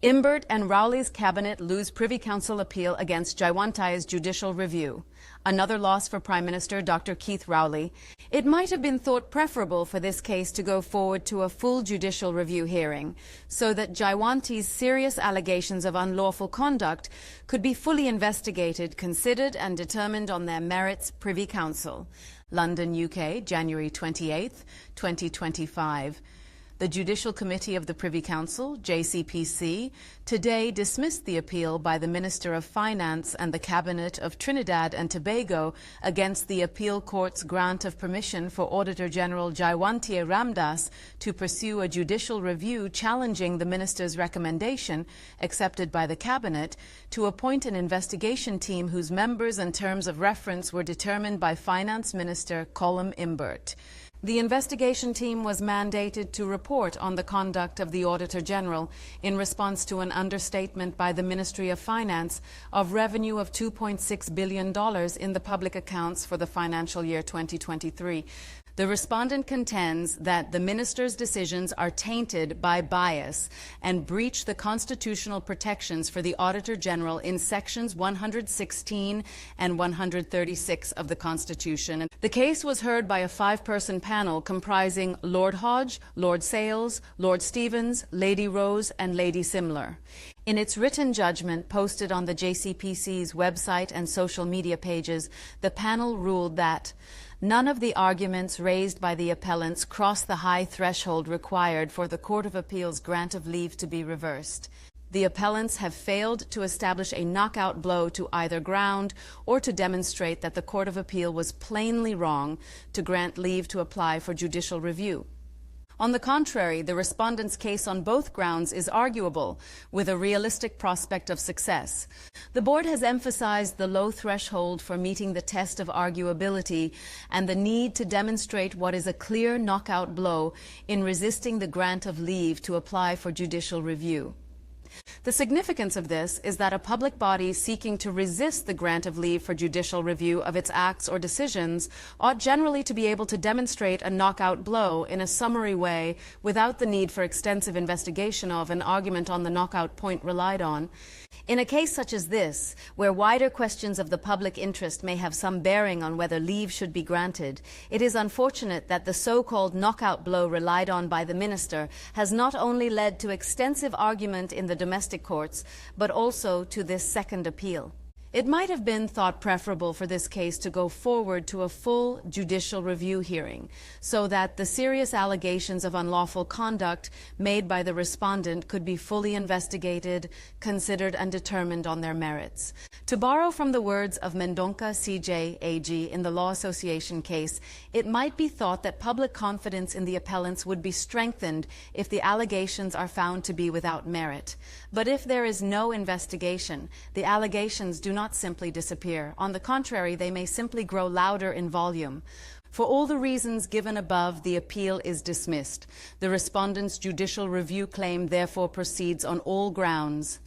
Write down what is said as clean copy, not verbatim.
Imbert and Rowley's cabinet lose Privy Council appeal against Jaywanti's judicial review. Another loss for Prime Minister Dr. Keith Rowley. It might have been thought preferable for this case to go forward to a full judicial review hearing, so that Jaywanti's serious allegations of unlawful conduct could be fully investigated, considered and determined on their merits. Privy Council. London, UK, January 28, 2025. The Judicial Committee of the Privy Council, JCPC, today dismissed the appeal by the Minister of Finance and the Cabinet of Trinidad and Tobago against the appeal court's grant of permission for Auditor General Jaywanti Ramdas to pursue a judicial review challenging the minister's recommendation, accepted by the Cabinet, to appoint an investigation team whose members and terms of reference were determined by Finance Minister Colm Imbert. The investigation team was mandated to report on the conduct of the Auditor General in response to an understatement by the Ministry of Finance of revenue of $2.6 billion in the public accounts for the financial year 2023. The respondent contends that the minister's decisions are tainted by bias and breach the constitutional protections for the Auditor General in sections 116 and 136 of the Constitution. The case was heard by a five-person panel comprising Lord Hodge, Lord Sales, Lord Stevens, Lady Rose and Lady Simler. In its written judgment posted on the JCPC's website and social media pages, the panel ruled that none of the arguments raised by the appellants cross the high threshold required for the Court of Appeal's grant of leave to be reversed. The appellants have failed to establish a knockout blow to either ground or to demonstrate that the Court of Appeal was plainly wrong to grant leave to apply for judicial review. On the contrary, the respondent's case on both grounds is arguable, with a realistic prospect of success. The board has emphasized the low threshold for meeting the test of arguability and the need to demonstrate what is a clear knockout blow in resisting the grant of leave to apply for judicial review. The significance of this is that a public body seeking to resist the grant of leave for judicial review of its acts or decisions ought generally to be able to demonstrate a knockout blow in a summary way without the need for extensive investigation of an argument on the knockout point relied on. In a case such as this, where wider questions of the public interest may have some bearing on whether leave should be granted, it is unfortunate that the so-called knockout blow relied on by the minister has not only led to extensive argument in the domestic courts, but also to this second appeal. It might have been thought preferable for this case to go forward to a full judicial review hearing, so that the serious allegations of unlawful conduct made by the respondent could be fully investigated, considered and determined on their merits. To borrow from the words of Mendonca CJ AG in the Law Association case, it might be thought that public confidence in the appellants would be strengthened if the allegations are found to be without merit. But if there is no investigation, the allegations do not simply disappear. On the contrary, they may simply grow louder in volume. For all the reasons given above, the appeal is dismissed. The respondent's judicial review claim therefore proceeds on all grounds.